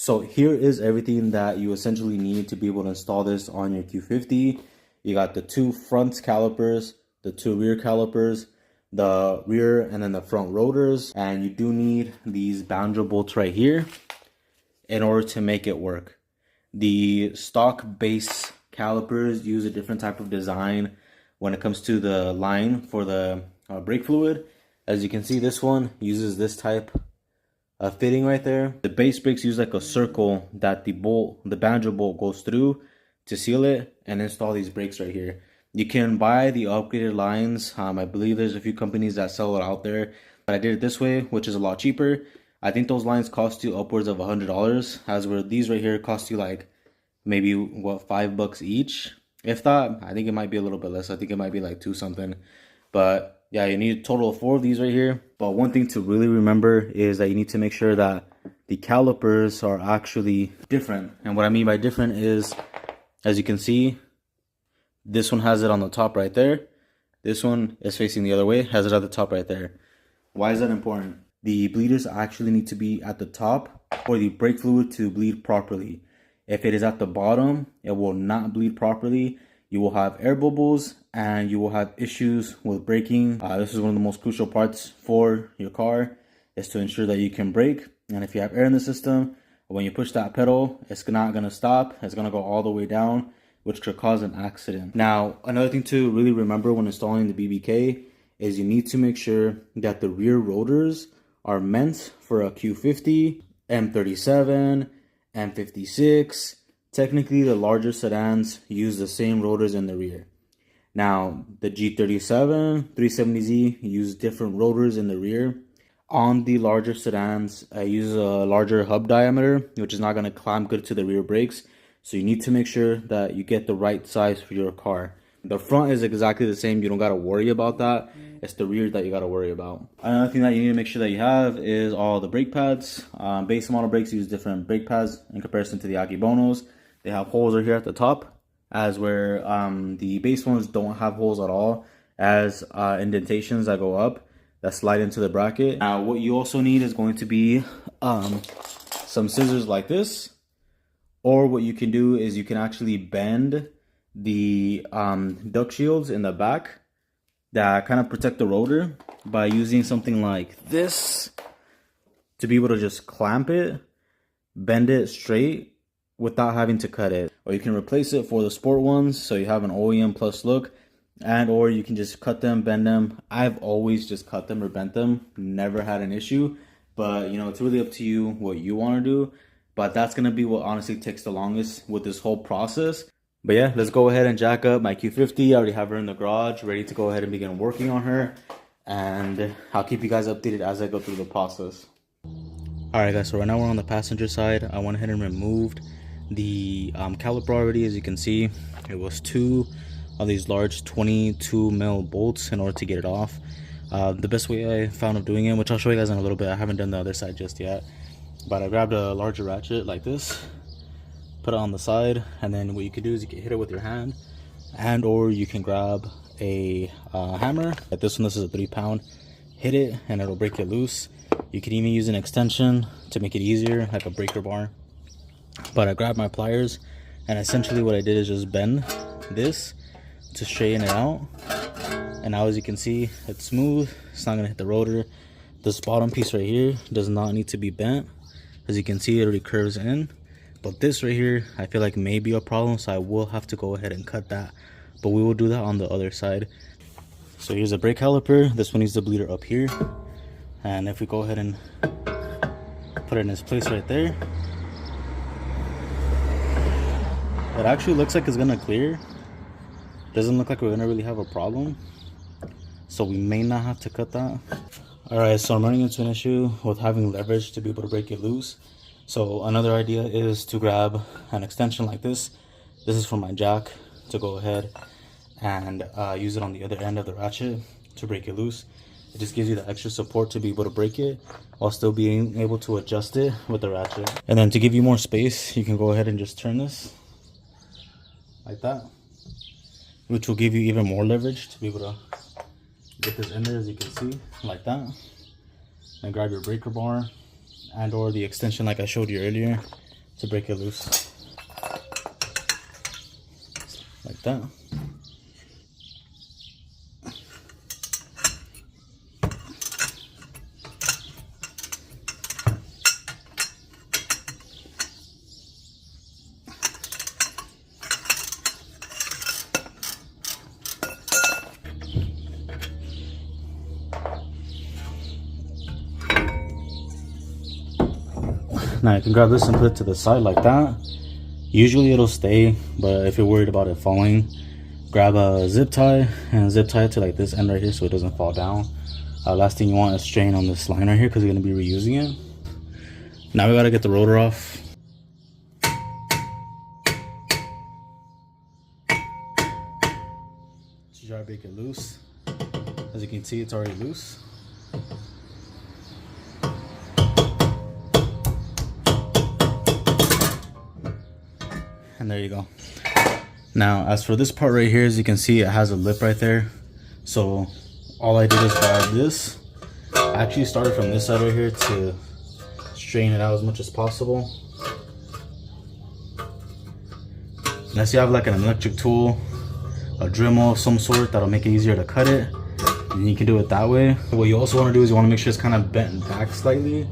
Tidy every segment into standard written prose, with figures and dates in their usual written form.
So here is everything that you essentially need to be able to install this on your Q50. You got the 2 front calipers, the 2 rear calipers, the rear and then the front rotors, and you do need these banjo bolts right here in order to make it work. The stock base calipers use a different type of design when it comes to the line for the brake fluid. As you can see, this one uses this type of fitting right there. The base brakes use like a circle that the banjo bolt goes through to seal it and install these brakes right here. You can buy the upgraded lines. I believe there's a few companies that sell it out there, but I did it this way, which is a lot cheaper. I think those lines cost you upwards of $100, as where these right here cost you like maybe what, $5 each. If that, I think it might be a little bit less. I think it might be like 2 something. But yeah, you need a total of 4 of these right here. But one thing to really remember is that you need to make sure that the calipers are actually different. And what I mean by different is, as you can see, this one has it on the top right there. This one is facing the other way, has it at the top right there. Why is that important? The bleeders actually need to be at the top for the brake fluid to bleed properly. If it is at the bottom, it will not bleed properly. You will have air bubbles and you will have issues with braking. This is one of the most crucial parts for your car, is to ensure that you can brake. And if you have air in the system, when you push that pedal, it's not going to stop. It's going to go all the way down, which could cause an accident. Now, another thing to really remember when installing the BBK is you need to make sure that the rear rotors are meant for a Q50, M37, M56. Technically, the larger sedans use the same rotors in the rear. Now, the G37, 370Z use different rotors in the rear. On the larger sedans, I use a larger hub diameter, which is not going to clamp good to the rear brakes. So you need to make sure that you get the right size for your car. The front is exactly the same. You don't got to worry about that. It's the rear that you got to worry about. Another thing that you need to make sure that you have is all the brake pads. Base model brakes use different brake pads in comparison to the Akebonos. They have holes right here at the top, as where the base ones don't have holes at all, as indentations that go up that slide into the bracket. Now, what you also need is going to be some scissors like this. Or what you can do is you can actually bend the duct shields in the back that kind of protect the rotor by using something like this to be able to just clamp it, bend it straight without having to cut it. Or you can replace it for the sport ones, so you have an OEM plus look, and or you can just cut them, bend them. I've always just cut them or bent them, never had an issue. But you know, it's really up to you what you want to do. But that's going to be what honestly takes the longest with this whole process. But yeah, let's go ahead and jack up my Q50. I already have her in the garage, ready to go ahead and begin working on her. And I'll keep you guys updated as I go through the process. Alright guys, so right now we're on the passenger side. I went ahead and removed the caliper already. As you can see, it was 2 of these large 22 mil bolts in order to get it off. The best way I found of doing it, which I'll show you guys in a little bit. I haven't done the other side just yet. But I grabbed a larger ratchet like this, put it on the side, and then what you could do is you can hit it with your hand, and or you can grab a hammer. Like this one, this is a 3-pound. Hit it and it'll break it loose. You can even use an extension to make it easier, like a breaker bar. But I grabbed my pliers, and essentially what I did is just bend this to straighten it out. And now as you can see, it's smooth. It's not gonna hit the rotor. This bottom piece right here does not need to be bent. As you can see, it already curves in. But this right here, I feel like may be a problem, so I will have to go ahead and cut that. But we will do that on the other side. So here's a brake caliper. This one needs the bleeder up here. And if we go ahead and put it in its place right there, it actually looks like it's gonna clear. Doesn't look like we're gonna really have a problem. So we may not have to cut that. Alright, so I'm running into an issue with having leverage to be able to break it loose. So another idea is to grab an extension like this. This is for my jack, to go ahead and use it on the other end of the ratchet to break it loose. It just gives you the extra support to be able to break it while still being able to adjust it with the ratchet. And then to give you more space, you can go ahead and just turn this like that, which will give you even more leverage to be able to get this in there, as you can see, like that. And grab your breaker bar and or the extension like I showed you earlier to break it loose. Like that. Now you can grab this and put it to the side like that. Usually it'll stay, but if you're worried about it falling, grab a zip tie and zip tie it to like this end right here so it doesn't fall down. Last thing you want is strain on this line right here because you're going to be reusing it. Now we got to get the rotor off. So try to break it loose. As you can see, it's already loose. And there you go. Now, as for this part right here, as you can see, it has a lip right there. So all I did is grab this. I actually started from this side right here to straighten it out as much as possible. Unless you have like an electric tool, a Dremel of some sort that'll make it easier to cut it, and you can do it that way. What you also want to do is you want to make sure it's kind of bent back slightly,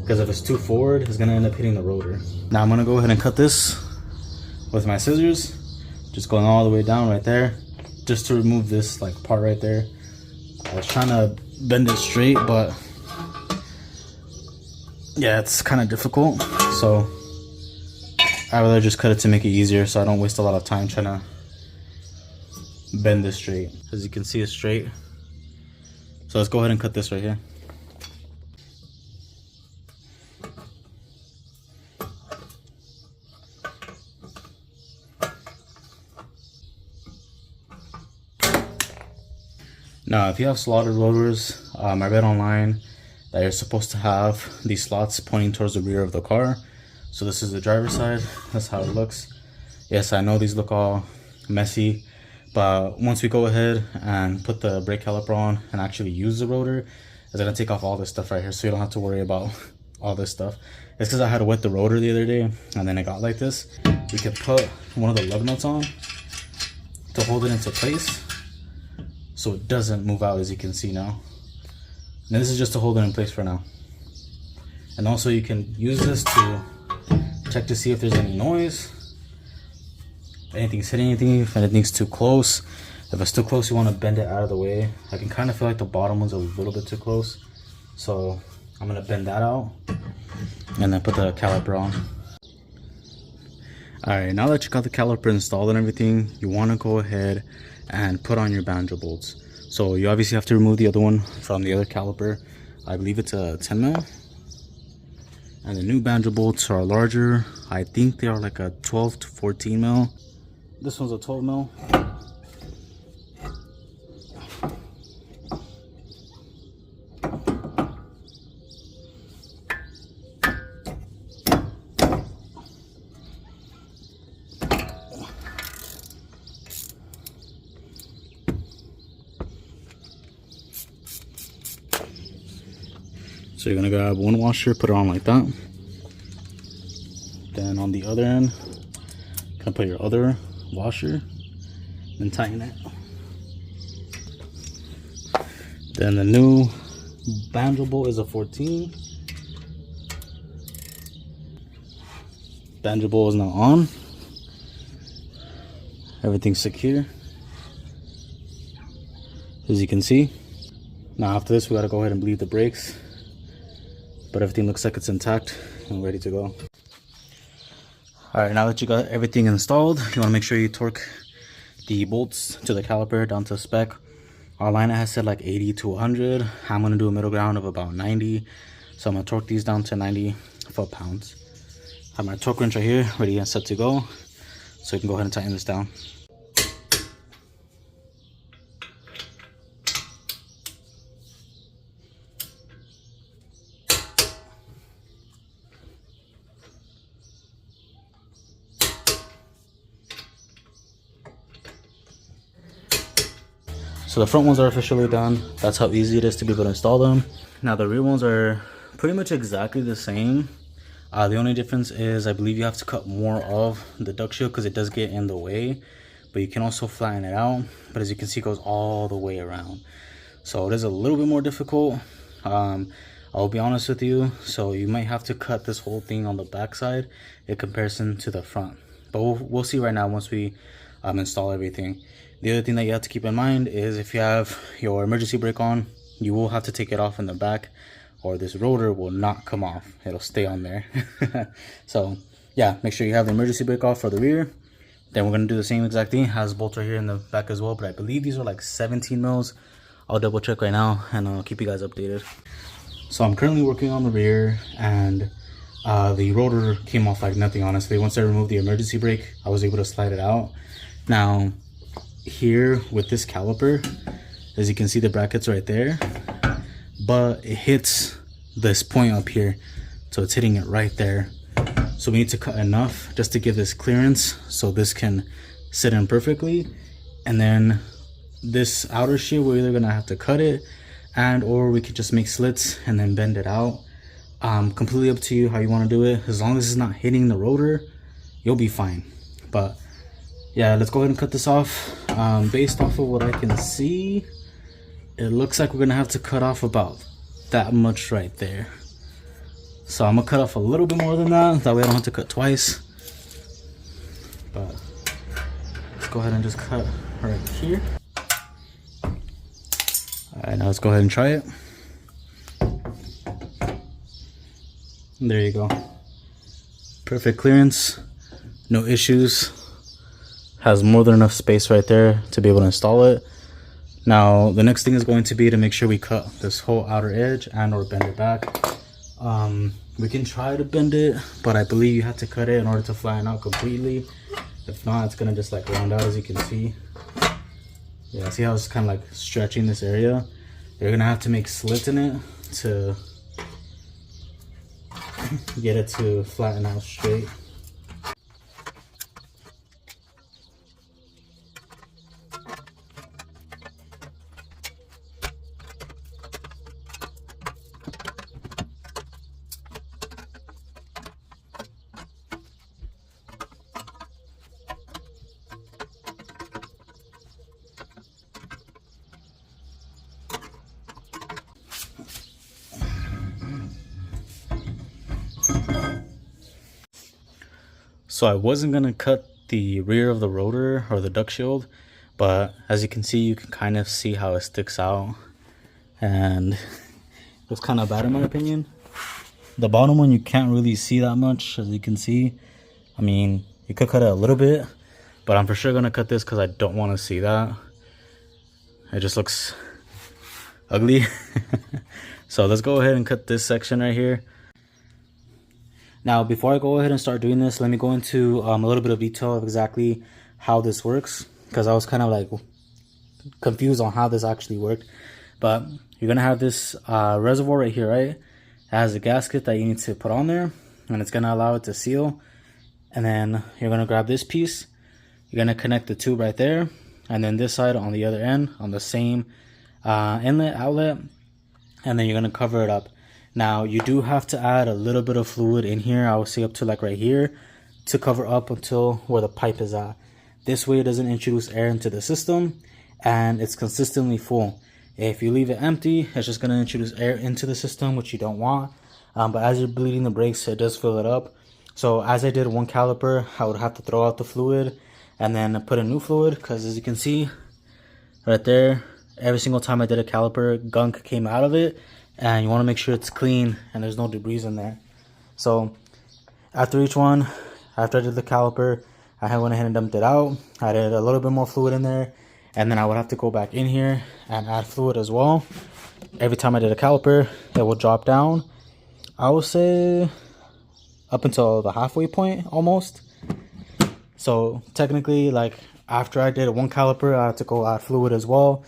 because if it's too forward, it's going to end up hitting the rotor. Now I'm going to go ahead and cut this with my scissors, just going all the way down right there, just to remove this like part right there. I was trying to bend it straight, but yeah, it's kind of difficult, so I'd rather just cut it to make it easier so I don't waste a lot of time trying to bend this straight. As you can see, it's straight. So let's go ahead and cut this right here. Now, if you have slotted rotors, I read online that you're supposed to have these slots pointing towards the rear of the car. So this is the driver's side. That's how it looks. Yes, I know these look all messy, but once we go ahead and put the brake caliper on and actually use the rotor, it's gonna take off all this stuff right here, so you don't have to worry about all this stuff. It's because I had to wet the rotor the other day and then it got like this. We could put one of the lug nuts on to hold it into place so it doesn't move out, as you can see now. And this is just to hold it in place for now. And also you can use this to check to see if there's any noise, if anything's hitting anything, if anything's too close. If it's too close, you want to bend it out of the way. I can kind of feel like the bottom one's a little bit too close, so I'm gonna bend that out and then put the caliper on. Alright, now that you got the caliper installed and everything, you want to go ahead and put on your banjo bolts. So you obviously have to remove the other one from the other caliper. I believe it's a 10 mil. And the new banjo bolts are larger. I think they are like a 12 to 14 mil. This one's a 12 mil. So you're gonna grab one washer, put it on like that. Then on the other end, gonna put your other washer and tighten it. Then the new banjo bolt is a 14. Banjo bolt is now on. Everything's secure, as you can see. Now after this, we gotta go ahead and bleed the brakes. But everything looks like it's intact and ready to go. Alright, now that you got everything installed, you want to make sure you torque the bolts to the caliper down to spec. Our line has said like 80 to 100. I'm going to do a middle ground of about 90. So I'm going to torque these down to 90 foot-pounds. I have my torque wrench right here, ready and set to go. So you can go ahead and tighten this down. So the front ones are officially done. That's how easy it is to be able to install them. Now the rear ones are pretty much exactly the same. The only difference is I believe you have to cut more of the duct shield because it does get in the way, but you can also flatten it out. But as you can see, it goes all the way around, so it is a little bit more difficult. I'll be honest with you, so you might have to cut this whole thing on the back side in comparison to the front, but we'll see right now once we install everything. The other thing that you have to keep in mind is if you have your emergency brake on, you will have to take it off in the back, or this rotor will not come off. It'll stay on there. So yeah, make sure you have the emergency brake off for the rear. Then we're gonna do the same exact thing. Has bolts right here in the back as well, but I believe these are like 17 mils. I'll double check right now and I'll keep you guys updated. So I'm currently working on the rear, and the rotor came off like nothing, honestly. Once I removed the emergency brake, I was able to slide it out. Now here with this caliper, as you can see, the bracket's right there, but it hits this point up here, so it's hitting it right there. So we need to cut enough just to give this clearance so this can sit in perfectly. And then this outer shield, we're either gonna have to cut it, and or we could just make slits and then bend it out. Completely up to you how you want to do it. As long as it's not hitting the rotor, you'll be fine. But yeah, let's go ahead and cut this off. Based off of what I can see, it looks like we're gonna have to cut off about that much right there. So I'm gonna cut off a little bit more than that way I don't have to cut twice. But let's go ahead and just cut right here. Alright, now let's go ahead and try it. There you go. Perfect clearance, no issues. Has more than enough space right there to be able to install it. Now the next thing is going to be to make sure we cut this whole outer edge and or bend it back. We can try to bend it, but I believe you have to cut it in order to flatten out completely. If not, it's gonna just like round out, as you can see. Yeah, see how it's kind of like stretching this area? You're gonna have to make slits in it to get it to flatten out straight. So I wasn't gonna cut the rear of the rotor or the duct shield, but as you can see, you can kind of see how it sticks out, and it's kind of bad in my opinion. The bottom one you can't really see that much, as you can see. I mean, you could cut it a little bit, but I'm for sure gonna cut this because I don't want to see that. It just looks ugly. So let's go ahead and cut this section right here. Now, before I go ahead and start doing this, let me go into a little bit of detail of exactly how this works, because I was kind of like confused on how this actually worked. But you're gonna have this reservoir right here, right? It has a gasket that you need to put on there, and it's gonna allow it to seal. And then you're gonna grab this piece, you're gonna connect the tube right there, and then this side on the other end on the same inlet outlet, and then you're gonna cover it up. Now you do have to add a little bit of fluid in here, I would say up to like right here, to cover up until where the pipe is at. This way it doesn't introduce air into the system and it's consistently full. If you leave it empty, it's just going to introduce air into the system, which you don't want. But as you're bleeding the brakes, it does fill it up. So as I did one caliper, I would have to throw out the fluid and then put in new fluid, because as you can see right there, every single time I did a caliper, gunk came out of it. And you want to make sure it's clean and there's no debris in there. So after each one, after I did the caliper, I went ahead and dumped it out. I added a little bit more fluid in there, and then I would have to go back in here and add fluid as well. Every time I did a caliper, it will drop down, I would say up until the halfway point almost. So technically, like after I did one caliper, I had to go add fluid as well,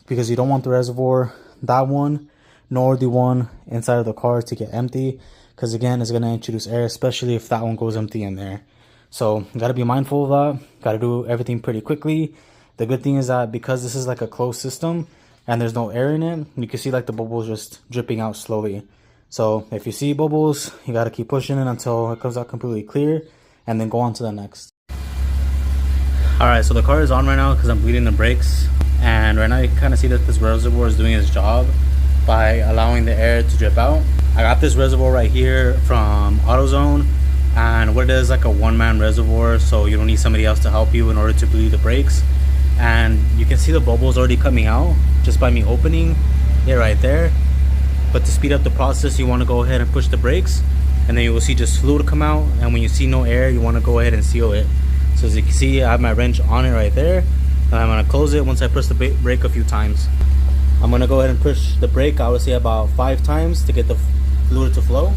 because you don't want the reservoir, that one, nor the one inside of the car, to get empty, because again, it's going to introduce air, especially if that one goes empty in there. So you got to be mindful of that. Got to do everything pretty quickly. The good thing is that because this is like a closed system and there's no air in it, you can see like the bubbles just dripping out slowly. So if you see bubbles, you got to keep pushing it until it comes out completely clear, and then go on to the next. Alright, so the car is on right now because I'm bleeding the brakes, and right now you can kind of see that this reservoir is doing its job by allowing the air to drip out. I got this reservoir right here from AutoZone, and what it is, like a one-man reservoir, so you don't need somebody else to help you in order to bleed the brakes. And you can see the bubbles already coming out just by me opening it right there. But to speed up the process, you want to go ahead and push the brakes, and then you will see just fluid come out, and when you see no air, you want to go ahead and seal it. So as you can see, I have my wrench on it right there, and I'm going to close it once I press the brake a few times. I'm going to go ahead and push the brake, I would say about 5 times to get the fluid to flow.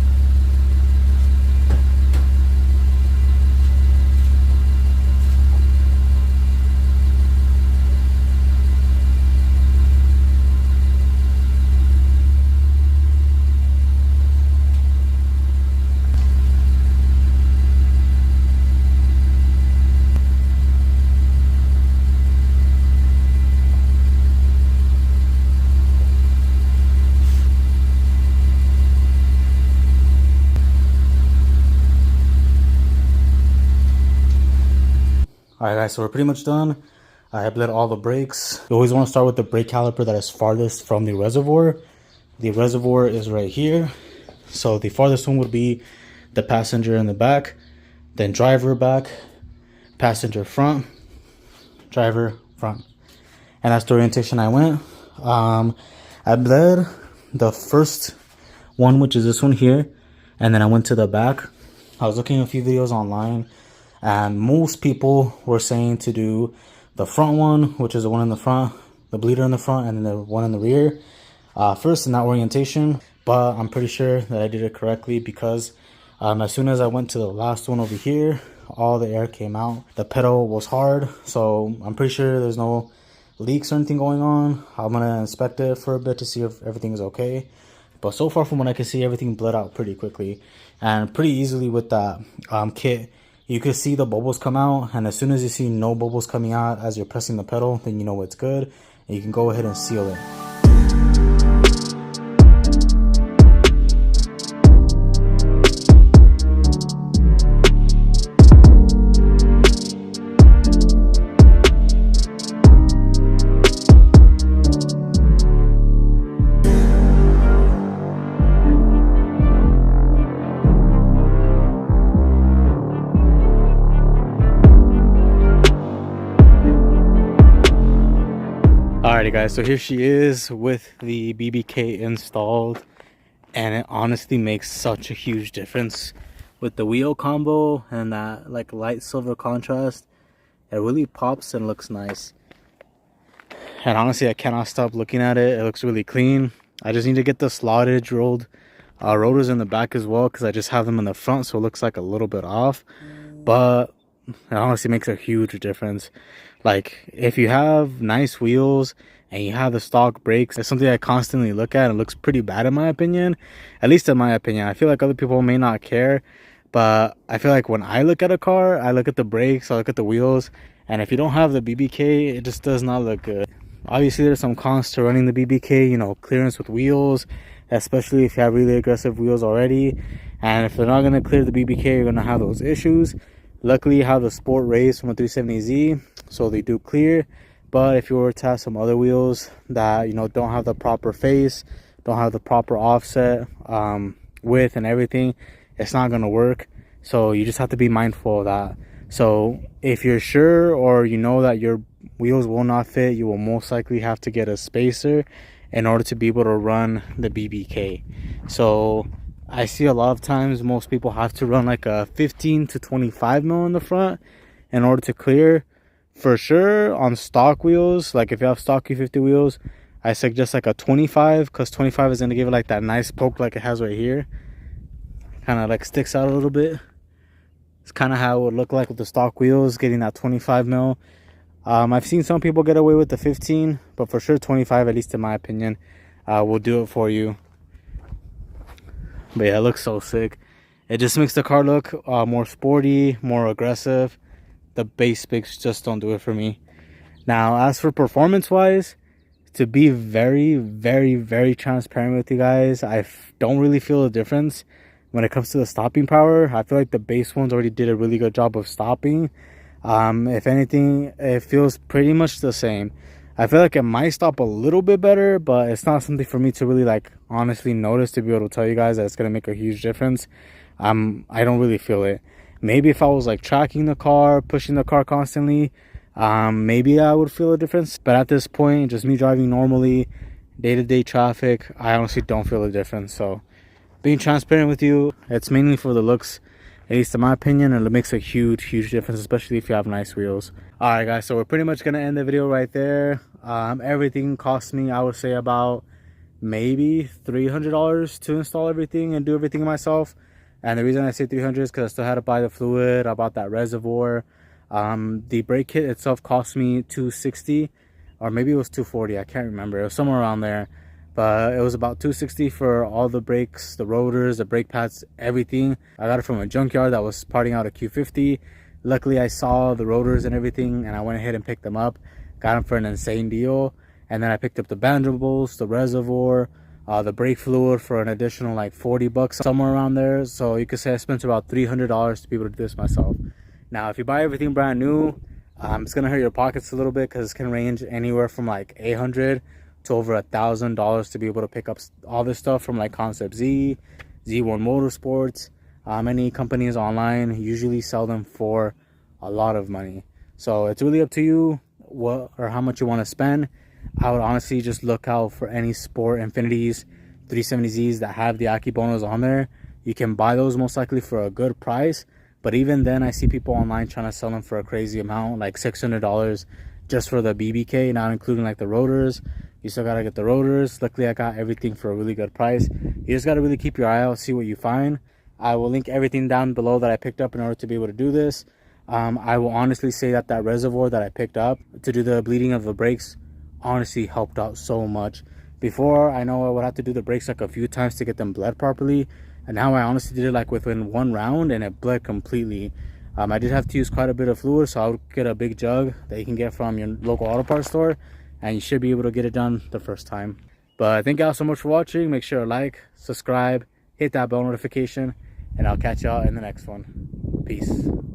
Alright guys, so we're pretty much done. I bled all the brakes. You always want to start with the brake caliper that is farthest from the reservoir. The reservoir is right here. So the farthest one would be the passenger in the back, then driver back, passenger front, driver front. And that's the orientation I went. I bled the first one, which is this one here, and then I went to the back. I was looking at a few videos online, and most people were saying to do the front one, which is the one in the front, the bleeder in the front, and then the one in the rear first in that orientation. But I'm pretty sure that I did it correctly, because as soon as I went to the last one over here, all the air came out. The pedal was hard, so I'm pretty sure there's no leaks or anything going on. I'm gonna inspect it for a bit to see if everything is okay. But so far from what I can see, everything bled out pretty quickly and pretty easily with that kit. You can see the bubbles come out, and as soon as you see no bubbles coming out as you're pressing the pedal, then you know it's good, and you can go ahead and seal it. Alrighty guys, so here she is with the BBK installed, and it honestly makes such a huge difference with the wheel combo and that like light silver contrast. It really pops and looks nice, and honestly I cannot stop looking at it. It looks really clean. I just need to get the slotted rolled rotors in the back as well, because I just have them in the front, so it looks like a little bit off, but it honestly makes a huge difference. Like if you have nice wheels and you have the stock brakes, it's something I constantly look at. It looks pretty bad in my opinion, at least in my opinion. I feel like other people may not care, but I feel like when I look at a car, I look at the brakes, I look at the wheels, and if you don't have the BBK, it just does not look good. Obviously there's some cons to running the BBK, you know, clearance with wheels, especially if you have really aggressive wheels already, and if they're not going to clear the BBK, you're going to have those issues. Luckily, I have the Sport Race from a 370Z, so they do clear. But if you were to have some other wheels that, you know, don't have the proper face, don't have the proper offset, width and everything, it's not going to work. So you just have to be mindful of that. So if you're sure, or you know that your wheels will not fit, you will most likely have to get a spacer in order to be able to run the BBK. So I see a lot of times most people have to run like a 15 to 25 mil in the front in order to clear. For sure on stock wheels, like if you have stock q50 wheels, I suggest like a 25, because 25 is going to give it like that nice poke like it has right here. Kind of like sticks out a little bit. It's kind of how it would look like with the stock wheels, getting that 25 mil. I've seen some people get away with the 15, but for sure 25, at least in my opinion, will do it for you. But yeah, it looks so sick. It just makes the car look more sporty, more aggressive. The base specs just don't do it for me. Now, as for performance wise, To be very transparent with you guys, don't really feel a difference when it comes to the stopping power. I feel like the base ones already did a really good job of stopping. If anything, it feels pretty much the same. I feel like it might stop a little bit better, but it's not something for me to really like honestly notice to be able to tell you guys that it's gonna make a huge difference. I don't really feel it. Maybe if I was like tracking the car, pushing the car constantly, maybe I would feel a difference. But at this point, just me driving normally, day-to-day traffic, I honestly don't feel a difference. So being transparent with you, it's mainly for the looks, at least in my opinion, and it makes a huge difference, especially if you have nice wheels. All right guys, so we're pretty much gonna end the video right there. Everything cost me, I would say, about maybe $300 to install everything and do everything myself. And the reason I say 300 is because I still had to buy the fluid, I bought that reservoir. The brake kit itself cost me 260, or maybe it was 240, I can't remember. It was somewhere around there, but it was about 260 for all the brakes, the rotors, the brake pads, everything. I got it from a junkyard that was parting out a Q50. Luckily I saw the rotors and everything, and I went ahead and picked them up, got them for an insane deal. And then I picked up the banjo bolts, the reservoir, the brake fluid for an additional like 40 bucks, somewhere around there. So you could say I spent about $300 to be able to do this myself. Now if you buy everything brand new, it's gonna hurt your pockets a little bit, because it can range anywhere from like 800 to over $1,000 to be able to pick up all this stuff from like Concept Z, Z1 Motorsports. Many companies online usually sell them for a lot of money. So it's really up to you what or how much you want to spend. I would honestly just look out for any Sport Infinitis 370Zs that have the Akebonos on there. You can buy those most likely for a good price, but even then I see people online trying to sell them for a crazy amount, like $600 just for the BBK, not including like the rotors. You still gotta get the rotors. Luckily I got everything for a really good price. You just gotta really keep your eye out, see what you find. I will link everything down below that I picked up in order to be able to do this. I will honestly say that that reservoir that I picked up to do the bleeding of the brakes honestly helped out so much. Before, I know I would have to do the brakes like a few times to get them bled properly, and now I honestly did it like within one round and it bled completely. I did have to use quite a bit of fluid, so I would get a big jug that you can get from your local auto parts store, and you should be able to get it done the first time. But thank y'all so much for watching. Make sure to like, subscribe, hit that bell notification, and I'll catch y'all in the next one. Peace.